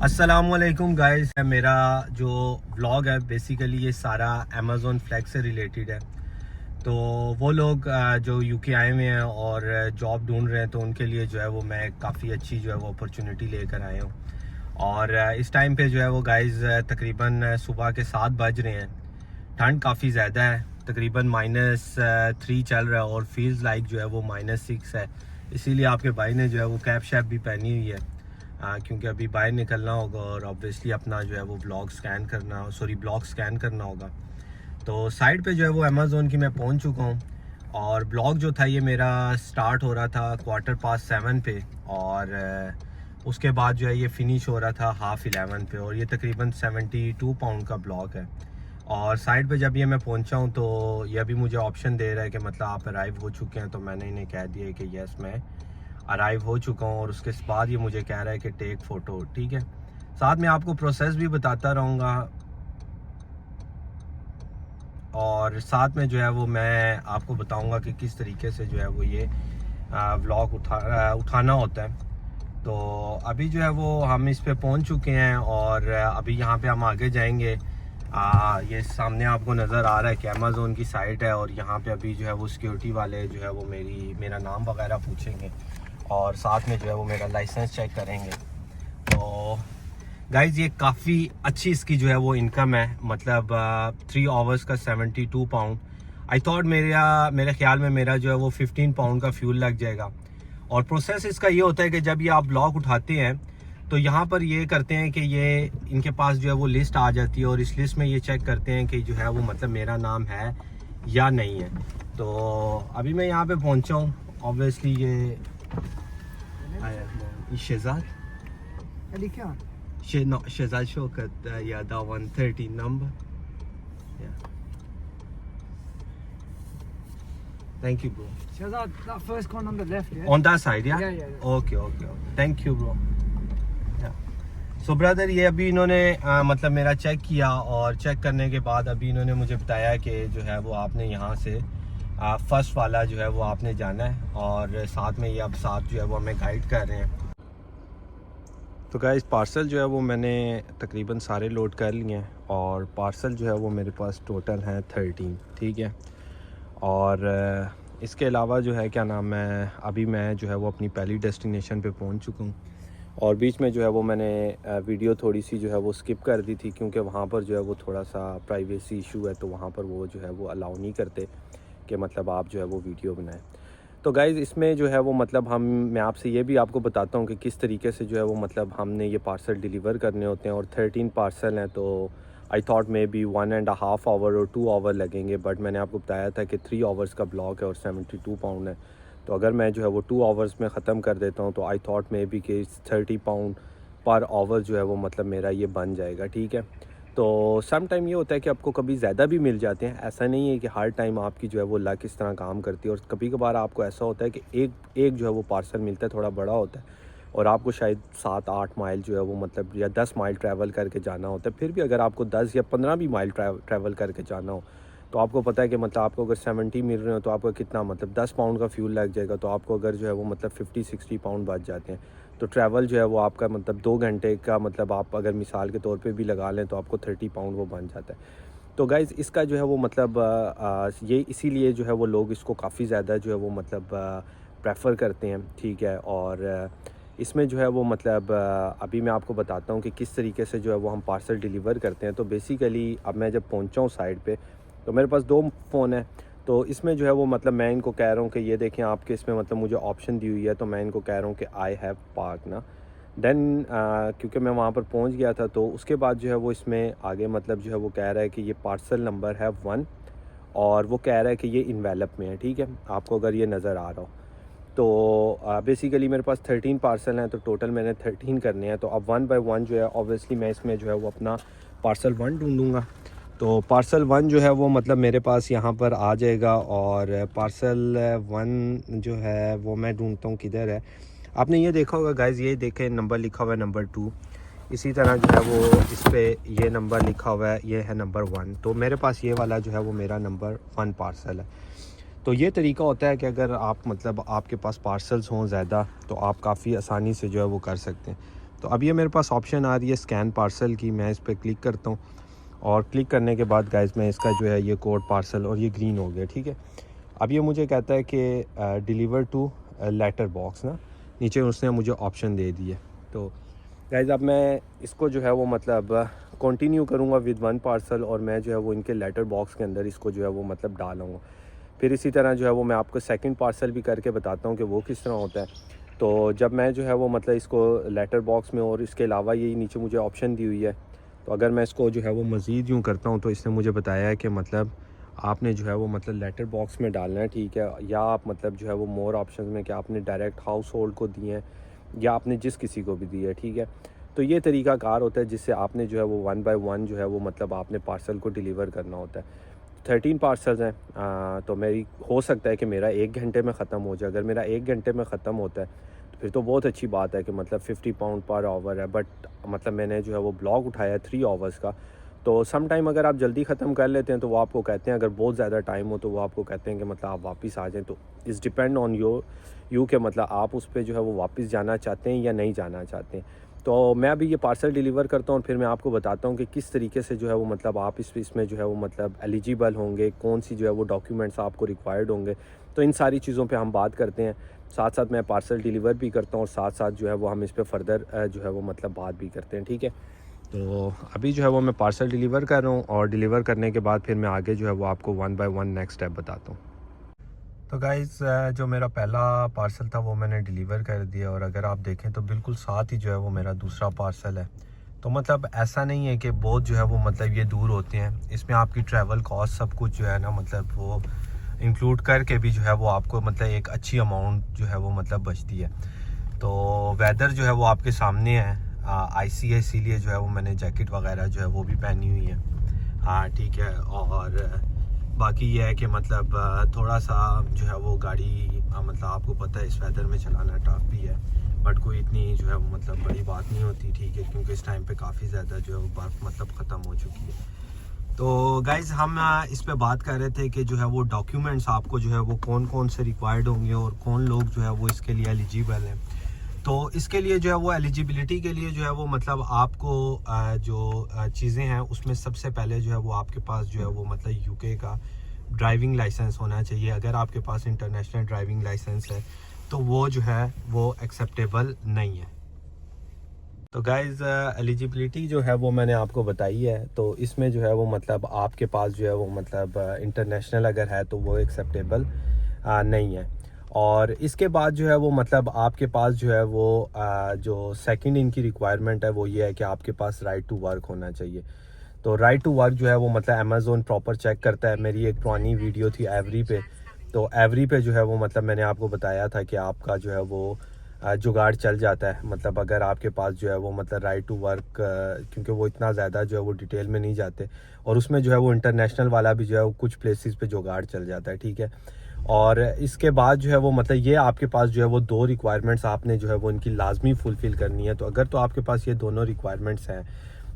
अस्सलामुअलैकुम गाइस। मेरा जो व्लॉग है बेसिकली ये सारा अमेज़ॉन फ्लैक्स से रिलेटेड है। तो वो लोग जो यूके आए हुए हैं और जॉब ढूंढ रहे हैं तो उनके लिए जो है वो मैं काफ़ी अच्छी जो है वो अपॉर्चुनिटी लेकर आया हूँ। और इस टाइम पे जो है वो गाइस तकरीबन सुबह के 7 बज रहे हैं। ठंड काफ़ी ज़्यादा है, तकरीबन -3 चल रहा है और फील्स लाइक जो है वो -6 है। इसीलिए आपके भाई ने जो है वो कैप शैप भी पहनी हुई है क्योंकि अभी बाहर निकलना होगा और ऑब्वियसली अपना जो है वो ब्लॉग स्कैन करना होगा। तो साइट पे जो है वो अमेज़ॉन की मैं पहुंच चुका हूं और ब्लॉग जो था ये मेरा स्टार्ट हो रहा था 7:15 पे और उसके बाद जो है ये फिनिश हो रहा था 11:30 पे और ये तकरीबन 72 पाउंड का ब्लॉग है। और साइट पे जब ये मैं पहुंचा हूं तो ये अभी मुझे ऑप्शन दे रहा है कि मतलब आप अराइव हो चुके हैं। तो मैंने इन्हें कह दिया है कि यस मैं अराइव हो चुका हूँ और उसके बाद ये मुझे कह रहा है कि टेक फ़ोटो। ठीक है, साथ में आपको प्रोसेस भी बताता रहूँगा और साथ में जो है वो मैं आपको बताऊँगा कि किस तरीके से जो है वो ये व्लॉग उठाना होता है। तो अभी जो है वो हम इस पे पहुंच चुके हैं और अभी यहाँ पे हम आगे जाएंगे। ये सामने आपको नज़र आ रहा है कि अमेज़ॉन की साइट है और यहाँ पे अभी जो है वो सिक्योरिटी वाले जो है वो मेरा नाम वगैरह पूछेंगे और साथ में जो है वो मेरा लाइसेंस चेक करेंगे। तो गाइज ये काफ़ी अच्छी इसकी जो है वो इनकम है, मतलब 3 आवर्स का 72 पाउंड। आई थॉट मेरे ख्याल में मेरा जो है वो 15 पाउंड का फ्यूल लग जाएगा। और प्रोसेस इसका ये होता है कि जब ये आप ब्लॉग उठाते हैं तो यहाँ पर ये करते हैं कि ये इनके पास जो है वो लिस्ट आ जाती है और इस लिस्ट में ये चेक करते हैं कि जो है वो मतलब मेरा नाम है या नहीं है। तो अभी मैं यहाँ पे पहुँचा हूँ। ऑब्वियसली ये Shahzad Shazad Shokat, yeah, that 113 number. Yeah. Thank you, bro. Shazad, that first one on the left, yeah? On that side, yeah? Yeah. Okay. Thank you, bro. Yeah. So, brother, ये अभी इन्होंने मतलब मेरा चेक किया और check करने के बाद अभी इन्होंने मुझे बताया कि जो है वो आपने यहाँ से फर्स्ट वाला जो है वो आपने जाना है और साथ में ये अब साथ जो है वो हमें गाइड कर रहे हैं। तो गाइस पार्सल जो है वो मैंने तकरीबन सारे लोड कर लिए हैं और पार्सल जो है वो मेरे पास टोटल हैं 13। ठीक है, और इसके अलावा जो है क्या नाम है, अभी मैं जो है वो अपनी पहली डेस्टिनेशन पे पहुंच चुका हूँ और बीच में जो है वो मैंने वीडियो थोड़ी सी जो है वो स्किप कर दी थी क्योंकि वहाँ पर जो है वो थोड़ा सा प्राइवेसी इशू है। तो वहाँ पर वो जो है वो अलाउ नहीं करते कि मतलब आप जो है वो वीडियो बनाएं। तो गाइज़ इसमें जो है वो मतलब मैं आपसे ये भी आपको बताता हूँ कि किस तरीके से जो है वो मतलब हमने ये पार्सल डिलीवर करने होते हैं और 13 पार्सल हैं। तो I thought maybe 1.5 hour और 2 आवर लगेंगे, बट मैंने आपको बताया था कि 3 आवर्स का ब्लॉक है और 72 पाउंड है। तो अगर मैं जो है वो 2 आवर्स में ख़त्म कर देता हूँ तो आई थॉट मे बी कि 30 पाउंड पर आवर जो है वो मतलब मेरा ये बन जाएगा। ठीक है, तो सम टाइम ये होता है कि आपको कभी ज़्यादा भी मिल जाते हैं। ऐसा नहीं है कि हर टाइम आपकी जो है वो लक इस तरह काम करती है और कभी कभार आपको ऐसा होता है कि एक जो है वो पार्सल मिलता है, थोड़ा बड़ा होता है और आपको शायद 7-8 माइल जो है वो मतलब या 10 माइल ट्रैवल करके जाना होता है। फिर भी अगर आपको 10 या 15 भी माइल ट्रैवल करके जाना हो तो आपको पता है कि मतलब आपको अगर 70 मिल रहे हो तो आपको कितना मतलब 10 पाउंड का फ्यूल लग जाएगा। तो आपको अगर जो है वो मतलब 50-60 पाउंड बच जाते हैं। तो ट्रैवल जो है वो आपका मतलब 2 घंटे का मतलब आप अगर मिसाल के तौर पे भी लगा लें तो आपको 30 पाउंड वो बन जाता है। तो गाइज़ इसका जो है वो मतलब ये इसीलिए जो है वो लोग इसको काफ़ी ज़्यादा जो है वो मतलब प्रेफर करते हैं। ठीक है, और इसमें जो है वो मतलब अभी मैं आपको बताता हूँ कि किस तरीके से जो है वो हम पार्सल डिलीवर करते हैं। तो बेसिकली अब मैं जब पहुँचा हूँ साइट पे तो मेरे पास 2 फ़ोन है। तो इसमें जो है वो मतलब मैं इनको कह रहा हूँ कि ये देखें आपके इसमें मतलब मुझे ऑप्शन दी हुई है। तो मैं इनको कह रहा हूँ कि आई हैव पार्क ना देन क्योंकि मैं वहाँ पर पहुँच गया था तो उसके बाद जो है वो इसमें आगे मतलब जो है वो कह रहा है कि ये पार्सल नंबर है 1 और वो कह रहा है कि ये इन्वेलप में है। ठीक है, आपको अगर ये नज़र आ रहा हो तो बेसिकली मेरे पास 13 पार्सल हैं तो टोटल मैंने 13 करने हैं। तो अब 1 बाय 1 जो है ऑब्वियसली मैं इसमें जो है वो अपना पार्सल 1 ढूंढूंगा। तो पार्सल 1 जो है वो मतलब मेरे पास यहाँ पर आ जाएगा और पार्सल 1 जो है वो मैं ढूंढता हूँ किधर है। आपने ये देखा होगा गाइज़, ये देखें नंबर लिखा हुआ है नंबर 2। इसी तरह जो है वो इस पर ये नंबर लिखा हुआ है, ये है नंबर 1। तो मेरे पास ये वाला जो है वो मेरा नंबर 1 पार्सल है। तो ये तरीका होता है कि अगर आप मतलब आपके पास पार्सल्स हों ज़्यादा तो आप काफ़ी आसानी से जो है वो कर सकते हैं। तो अब ये मेरे पास ऑप्शन आ रही है स्कैन पार्सल की, मैं इस पर क्लिक करता हूँ और क्लिक करने के बाद गाइस मैं इसका जो है ये कोड पार्सल और ये ग्रीन हो गया, ठीक है। अब ये मुझे कहता है कि डिलीवर टू लेटर बॉक्स ना, नीचे उसने मुझे ऑप्शन दे दिए। तो गाइस अब मैं इसको जो है वो मतलब कंटिन्यू करूँगा विद वन पार्सल और मैं जो है वो इनके लेटर बॉक्स के अंदर इसको जो है वो मतलब डालूँगा। फिर इसी तरह जो है वो मैं आपको सेकंड पार्सल भी करके बताता हूँ कि वो किस तरह होता है। तो जब मैं जो है वो मतलब इसको लेटर बॉक्स में और इसके अलावा ये नीचे मुझे ऑप्शन दी हुई है, तो अगर मैं इसको जो है वो मज़ीद यूँ करता हूँ तो इसने मुझे बताया है कि मतलब आपने जो है वो मतलब लेटर बॉक्स में डालना है, ठीक है, या आप मतलब जो है वो मोर ऑप्शन में कि आपने डायरेक्ट हाउस होल्ड को दिए हैं या आपने जिस किसी को भी दिए है, ठीक है। तो ये तरीका कार होता है जिससे आपने जो है वो 1 बाय 1 जो है वो मतलब आपने पार्सल को डिलीवर करना होता है। 13 पार्सल्स हैं, तो मेरी हो सकता है कि मेरा 1 घंटे में ख़त्म हो जाए। अगर मेरा 1 घंटे में ख़त्म होता है तो फिर तो बहुत अच्छी बात है कि मतलब 50 पाउंड पर आवर है, बट मतलब मैंने जो है वो ब्लॉक उठाया 3 आवर्स का। तो सम टाइम अगर आप जल्दी ख़त्म कर लेते हैं तो वो आपको कहते हैं, अगर बहुत ज़्यादा टाइम हो तो वो आपको कहते हैं कि मतलब आप वापस आ जाएँ। तो इस डिपेंड ऑन यू कि मतलब आप उस पर जो है वो वापस जाना चाहते हैं या नहीं जाना चाहते हैं। तो मैं अभी ये पार्सल डिलीवर करता हूँ और फिर मैं आपको बताता हूँ कि किस तरीके से जो है वो मतलब आप इसमें जो है वो मतलब एलिजिबल होंगे, कौन सी जो है वो डॉक्यूमेंट्स आपको रिक्वायर्ड होंगे। तो इन सारी चीज़ों पे हम बात करते हैं, साथ साथ मैं पार्सल डिलीवर भी करता हूँ और साथ साथ जो है वो हम इस पर फर्दर जो है वो मतलब बात भी करते हैं, ठीक है। तो अभी जो है वो मैं पार्सल डिलीवर कर रहा हूँ और डिलीवर करने के बाद फिर मैं आगे जो है वो आपको 1 बाय 1 नेक्स्ट स्टेप बताता हूँ। तो गाइज़ जो मेरा पहला पार्सल था वो मैंने डिलीवर कर दिया और अगर आप देखें तो बिल्कुल साथ ही जो है वो मेरा दूसरा पार्सल है। तो मतलब ऐसा नहीं है कि बहुत जो है वो मतलब ये दूर होते हैं, इसमें आपकी ट्रैवल कॉस्ट सब कुछ जो है ना मतलब वो इंक्लूड करके भी जो है वो आपको मतलब एक अच्छी अमाउंट जो है वो मतलब बचती है। तो वेदर जो है वो आपके सामने है, आईसी है, इसीलिए जो है वो मैंने जैकेट वगैरह जो है वो भी पहनी हुई है, हाँ ठीक है। और बाकी ये है कि मतलब थोड़ा सा जो है वो गाड़ी मतलब आपको पता है इस वेदर में चलाना टफ भी है, बट कोई इतनी जो है वो मतलब बड़ी बात नहीं होती, ठीक है, क्योंकि इस टाइम पे काफ़ी ज़्यादा जो है वो बर्फ़ मतलब ख़त्म हो चुकी है। तो गाइज़ हम इस पे बात कर रहे थे कि जो है वो डॉक्यूमेंट्स आपको जो है वो कौन कौन से रिक्वायर्ड होंगे और कौन लोग जो है वो इसके लिए एलिजिबल हैं। तो इसके लिए जो है वो एलिजिबिलिटी के लिए जो है वो मतलब आपको जो चीज़ें हैं उसमें सबसे पहले जो है वो आपके पास जो है वो मतलब यूके का ड्राइविंग लाइसेंस होना चाहिए। अगर आपके पास इंटरनेशनल ड्राइविंग लाइसेंस है तो वो जो है वो एक्सेप्टेबल नहीं है। तो गाइज़ एलिजिबिलिटी जो है वो मैंने आपको बताई है, तो इसमें जो है वो मतलब आपके पास जो है वो मतलब इंटरनेशनल अगर है तो वो एक्सेप्टेबल नहीं है। और इसके बाद जो है वो मतलब आपके पास जो है वो जो सेकंड इनकी रिक्वायरमेंट है वो ये है कि आपके पास राइट टू वर्क होना चाहिए। तो राइट टू वर्क जो है वो मतलब अमेज़ोन प्रॉपर चेक करता है। मेरी एक पुरानी वीडियो थी एवरी पे, तो एवरी पे जो है वो मतलब मैंने आपको बताया था कि आपका जो है वो जुगाड़ चल जाता है। मतलब अगर आपके पास जो है वो मतलब राइट टू वर्क, क्योंकि वो इतना ज़्यादा जो है वो डिटेल में नहीं जाते और उसमें जो है वो इंटरनेशनल वाला भी जो है वो कुछ प्लेसेस पे जुगाड़ चल जाता है, ठीक है। और इसके बाद जो है वो मतलब ये आपके पास जो है वो 2 रिक्वायरमेंट्स आपने जो है वो इनकी लाजमी फुलफ़िल करनी है। तो अगर तो आपके पास ये दोनों रिक्वायरमेंट्स हैं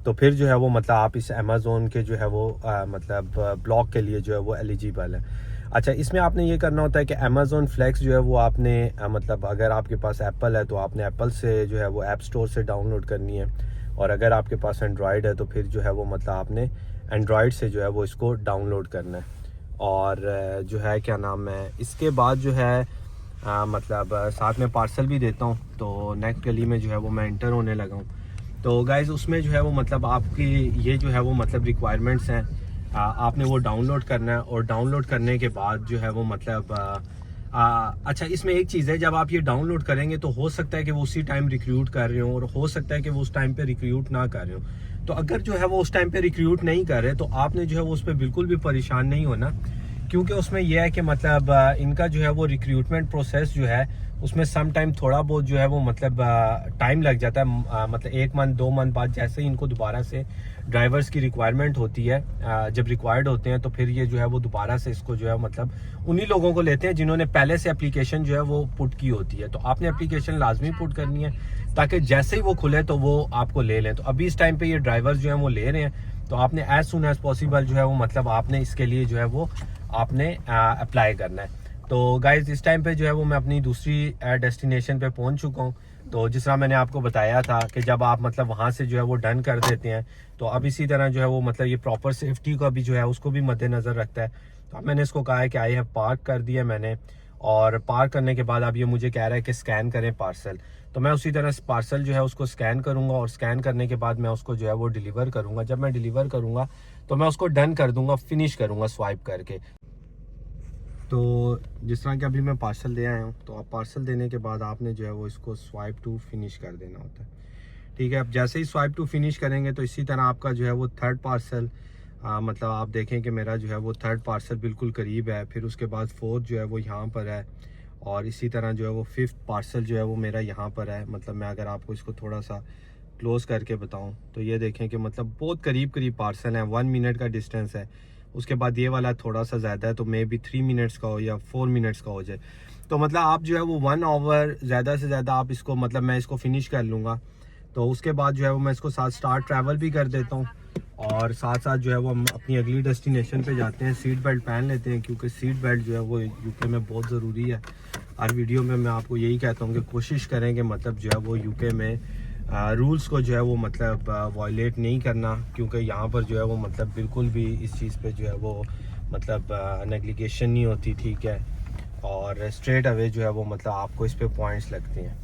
तो फिर जो है वो मतलब आप इस अमेज़ोन के जो है वो मतलब ब्लॉक के लिए जो है वो एलिजिबल है। अच्छा, इसमें आपने ये करना होता है कि अमेज़ोन फ्लेक्स जो है वो आपने मतलब अगर आपके पास एप्पल है तो आपने एप्पल से जो है वो ऐप स्टोर से डाउनलोड करनी है, और अगर आपके पास एंड्रॉयड है तो फिर जो है वो मतलब आपने एंड्रॉयड से जो है वो इसको डाउनलोड करना है। और जो है क्या नाम है, इसके बाद जो है मतलब साथ में पार्सल भी देता हूँ। तो नेक्स्ट गली में जो है वो मैं इंटर होने लगा हूँ। तो गाइज़ उसमें जो है वो मतलब आपकी ये जो है वो मतलब रिक्वायरमेंट्स हैं, आपने वो डाउनलोड करना है। और डाउनलोड करने के बाद जो है वो मतलब अच्छा, इसमें एक चीज़ है, जब आप ये डाउनलोड करेंगे तो हो सकता है कि वो उसी टाइम रिक्रूट कर रहे हो और हो सकता है कि वो उस टाइम पे रिक्रूट ना कर रहे हो। तो अगर जो है वो उस टाइम पे रिक्रूट नहीं कर रहे तो आपने जो है वो उस पर बिल्कुल भी परेशान नहीं होना, क्योंकि उसमें यह है कि मतलब इनका जो है वो रिक्रूटमेंट प्रोसेस जो है उसमें सम टाइम थोड़ा बहुत जो है वो मतलब टाइम लग जाता है। मतलब 1 मंथ 2 मंथ बाद जैसे ही इनको दोबारा से ड्राइवर्स की रिक्वायरमेंट होती है, जब रिक्वायर्ड होते हैं तो फिर ये जो है वो दोबारा से इसको जो है मतलब उन्हीं लोगों को लेते हैं जिन्होंने पहले से एप्लीकेशन जो है वो पुट की होती है। तो आपने एप्लीकेशन लाजमी पुट करनी है ताकि जैसे ही वो खुले तो वो आपको ले लें। तो अभी इस टाइम पे ये ड्राइवर्स जो है वो ले रहे हैं, तो आपने एज सुन एज पॉसिबल जो है वो मतलब आपने इसके लिए जो है वो आपने अप्लाई करना है। तो गाइज इस टाइम पे जो है वो मैं अपनी दूसरी डेस्टिनेशन पे पहुंच चुका हूँ। तो जिस तरह मैंने आपको बताया था कि जब आप मतलब वहाँ से जो है वो डन कर देते हैं, तो अब इसी तरह जो है वो मतलब ये प्रॉपर सेफ्टी का भी जो है उसको भी मद्देनज़र रखता है। तो अब मैंने इसको कहा है कि आई हैव पार्क कर दिया मैंने, और पार्क करने के बाद अब ये मुझे कह रहा है कि स्कैन करें पार्सल। तो मैं उसी तरह पार्सल जो है उसको स्कैन करूँगा, और स्कैन करने के बाद मैं उसको जो है वो डिलीवर करूँगा। जब मैं डिलीवर करूँगा तो मैं उसको डन कर दूँगा, फिनिश करूँगा स्वाइप करके। तो जिस तरह कि अभी मैं पार्सल दे आया हूँ, तो आप पार्सल देने के बाद आपने जो है वो इसको स्वाइप टू फिनिश कर देना होता है, ठीक है। अब जैसे ही स्वाइप टू फिनिश करेंगे तो इसी तरह आपका जो है वो थर्ड पार्सल, मतलब आप देखें कि मेरा जो है वो थर्ड पार्सल बिल्कुल करीब है, फिर उसके बाद फोर्थ जो है वो यहाँ पर है, और इसी तरह जो है वो फिफ्थ पार्सल जो है वो मेरा यहाँ पर है। मतलब मैं अगर आपको इसको थोड़ा सा क्लोज़ करके बताऊं तो ये देखें कि मतलब बहुत करीब करीब पार्सल है, 1 मिनट का डिस्टेंस है। उसके बाद ये वाला थोड़ा सा ज़्यादा है, तो मे बी 3 मिनट्स का हो या 4 मिनट्स का हो जाए। तो मतलब आप जो है वो 1 आवर ज़्यादा से ज़्यादा आप इसको, मतलब मैं इसको फिनिश कर लूँगा। तो उसके बाद जो है वो मैं इसको साथ स्टार्ट ट्रैवल भी कर देता हूँ, और साथ साथ जो है वो हम अपनी अगली डेस्टिनेशन पे जाते हैं। सीट बेल्ट पहन लेते हैं, क्योंकि सीट बेल्ट जो है वो यूके में बहुत ज़रूरी है। हर वीडियो में मैं आपको यही कहता हूँ कि कोशिश करें कि मतलब जो है वो यूके में रूल्स को जो है वो मतलब वायलेट नहीं करना, क्योंकि यहाँ पर जो है वो मतलब बिल्कुल भी इस चीज़ पे जो है वो मतलब नेग्लिगेशन नहीं होती, ठीक है। और स्ट्रेट अवे जो है वो मतलब आपको इस पे पॉइंट्स लगते हैं।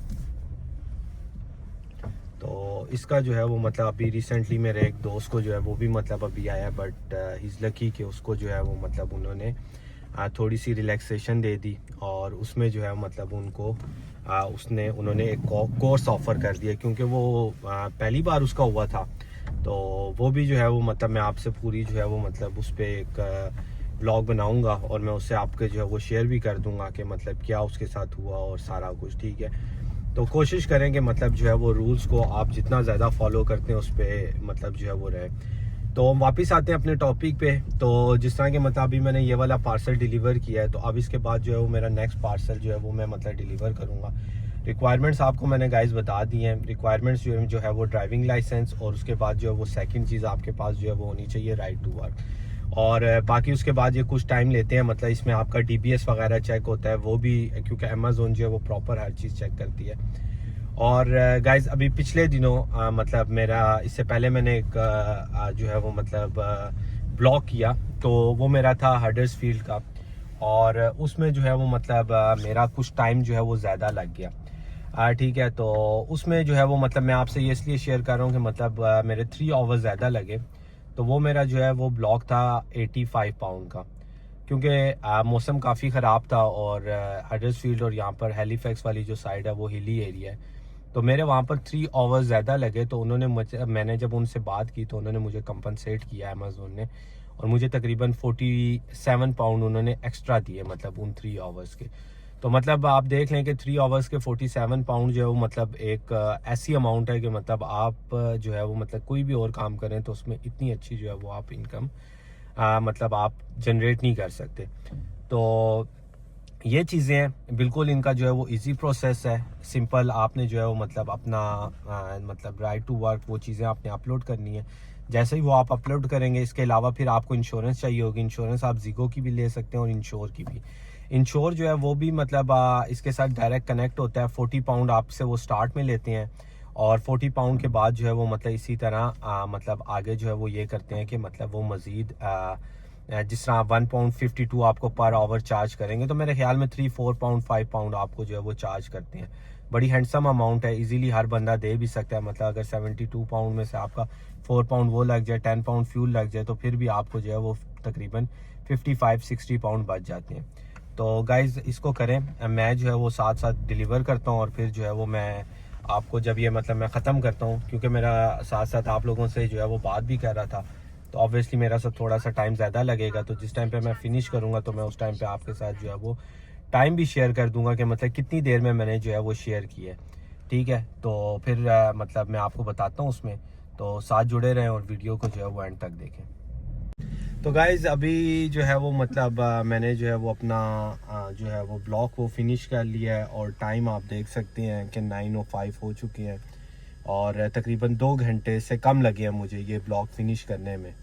तो इसका जो है वो मतलब अभी रिसेंटली मेरे एक दोस्त को जो है वो भी मतलब अभी आया, बट ही इज़ लकी कि उसको जो है वो मतलब उन्होंने थोड़ी सी रिलैक्सेशन दे दी, और उसमें जो है मतलब उनको उन्होंने एक कोर्स ऑफ़र कर दिया, क्योंकि वो पहली बार उसका हुआ था। तो वो भी जो है वो मतलब मैं आपसे पूरी जो है वो मतलब उस पर एक ब्लॉग बनाऊंगा, और मैं उससे आपके जो है वो शेयर भी कर दूंगा कि मतलब क्या उसके साथ हुआ और सारा कुछ, ठीक है। तो कोशिश करें कि मतलब जो है वो रूल्स को आप जितना ज़्यादा फॉलो करते हैं उस पर मतलब जो है वो रहे। तो हम वापस आते हैं अपने टॉपिक पे। तो जिस तरह के मतलब अभी मैंने ये वाला पार्सल डिलीवर किया है, तो अब इसके बाद जो है वो मेरा नेक्स्ट पार्सल जो है वो मैं मतलब डिलीवर करूँगा। रिक्वायरमेंट्स आपको मैंने गाइस बता दी हैं। रिक्वायरमेंट्स जो है वो ड्राइविंग लाइसेंस, और उसके बाद जो है वो सेकंड चीज़ आपके पास जो है वो होनी चाहिए राइट टू वर्क। और बाकी उसके बाद ये कुछ टाइम लेते हैं, मतलब इसमें आपका DBS वगैरह चेक होता है, वो भी क्योंकि अमेज़ोन जो है वो प्रॉपर हर चीज़ चेक करती है। और गाइज अभी पिछले दिनों मतलब मेरा इससे पहले मैंने एक जो है वो मतलब ब्लॉग किया, तो वो मेरा था हडर्सफील्ड का, और उसमें जो है वो मतलब मेरा कुछ टाइम जो है वो ज़्यादा लग गया, ठीक है। तो उसमें जो है वो मतलब मैं आपसे ये इसलिए शेयर कर रहा हूँ कि मतलब मेरे 3 आवर्स ज़्यादा लगे। तो वो मेरा जो है वो ब्लॉग था 85 पाउंड का, क्योंकि मौसम काफ़ी ख़राब था, और हडर्सफील्ड और यहाँ पर हैलीफैक्स वाली जो साइड है वो हिली एरिया है। तो मेरे वहाँ पर 3 आवर्स ज़्यादा लगे। तो मैंने जब उनसे बात की तो उन्होंने मुझे कंपनसेट किया अमेज़ोन ने, और मुझे तकरीबन 47 पाउंड उन्होंने एक्स्ट्रा दिए मतलब उन 3 आवर्स के। तो मतलब आप देख लें कि 3 आवर्स के 47 पाउंड जो है वो मतलब एक ऐसी अमाउंट है कि मतलब आप जो है वो मतलब कोई भी और काम करें तो उसमें इतनी अच्छी जो है वो आप इनकम मतलब आप जनरेट नहीं कर सकते। तो ये चीज़ें हैं, बिल्कुल इनका जो है वो इजी प्रोसेस है, सिंपल। आपने जो है वो मतलब अपना मतलब राइट टू वर्क वो चीज़ें आपने अपलोड करनी है। जैसे ही वो आप अपलोड करेंगे, इसके अलावा फिर आपको इंश्योरेंस चाहिए होगी। इंश्योरेंस आप ज़ीगो की भी ले सकते हैं, और इंश्योर की भी। इंश्योर जो है वो भी मतलब इसके साथ डायरेक्ट कनेक्ट होता है। 40 पाउंड आपसे वो स्टार्ट में लेते हैं, और 40 पाउंड के बाद जो है वो मतलब इसी तरह मतलब आगे जो है वो ये करते हैं कि मतलब वो मज़ीद जिस तरह 1.52 आपको पर आवर चार्ज करेंगे, तो मेरे ख्याल में 3-4 पाउंड 5 पाउंड आपको जो है वो चार्ज करते हैं। बड़ी हैंडसम अमाउंट है, इजीली हर बंदा दे भी सकता है। मतलब अगर 72 पाउंड में से आपका 4 पाउंड वो लग जाए, 10 पाउंड फ्यूल लग जाए, तो फिर भी आपको जो है वो तकरीबन 55-60 पाउंड बच जाते हैं। तो गाइज़ इसको करें। मैं जो है वो साथ साथ डिलीवर करता हूँ, और फिर जो है वो मैं आपको जब ये मतलब मैं ख़त्म करता हूँ, क्योंकि मेरा साथ साथ आप लोगों से जो है वो बात भी कर रहा था, तो ऑब्वियसली मेरा सब थोड़ा सा टाइम ज़्यादा लगेगा। तो जिस टाइम पे मैं फ़िनिश करूँगा तो मैं उस टाइम पे आपके साथ जो है वो टाइम भी शेयर कर दूंगा कि मतलब कितनी देर में मैंने जो है वो शेयर किया है, ठीक है। तो फिर मतलब मैं आपको बताता हूँ उसमें, तो साथ जुड़े रहें और वीडियो को जो है वो एंड तक देखें। तो गाइज़ अभी जो है वो मतलब मैंने जो है वो अपना जो है वो ब्लॉग को फिनिश कर लिया है, और टाइम आप देख सकते हैं कि 9:05 हो चुके हैं, और तकरीबन 2 घंटे से कम लगे हैं मुझे ये ब्लॉग फिनिश करने में।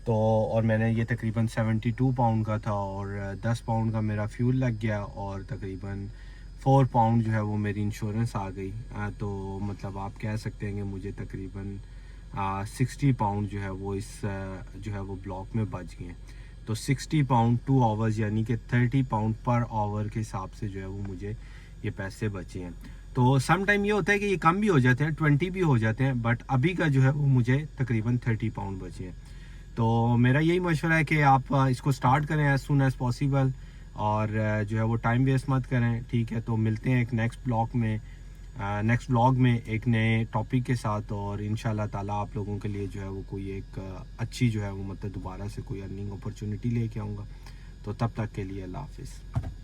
तो और मैंने ये तकरीबन 72 पाउंड का था, और 10 पाउंड का मेरा फ्यूल लग गया, और तकरीबन 4 पाउंड जो है वो मेरी इंश्योरेंस आ गई। तो मतलब आप कह सकते हैं कि मुझे तकरीबन 60 पाउंड जो है वो इस जो है वो ब्लॉक में बच गए हैं। तो 60 पाउंड 2 आवर्स यानी कि 30 पाउंड पर आवर के हिसाब से जो है वो मुझे ये पैसे बचे हैं। तो सम टाइम ये होता है कि ये कम भी हो जाते हैं, 20 भी हो जाते हैं, बट अभी का जो है वो मुझे तकरीबन 30 पाउंड बचे हैं। तो मेरा यही मशवरा है कि आप इसको स्टार्ट करें एज सुन एज पॉसिबल, और जो है वो टाइम वेस्ट मत करें, ठीक है। तो मिलते हैं एक नेक्स्ट ब्लॉग में एक नए टॉपिक के साथ, और इंशाल्लाह ताला आप लोगों के लिए जो है वो कोई एक अच्छी जो है वो मतलब दोबारा से कोई अर्निंग अपॉर्चुनिटी लेके आऊँगा। तो तब तक के लिए अल्लाह हाफिज़।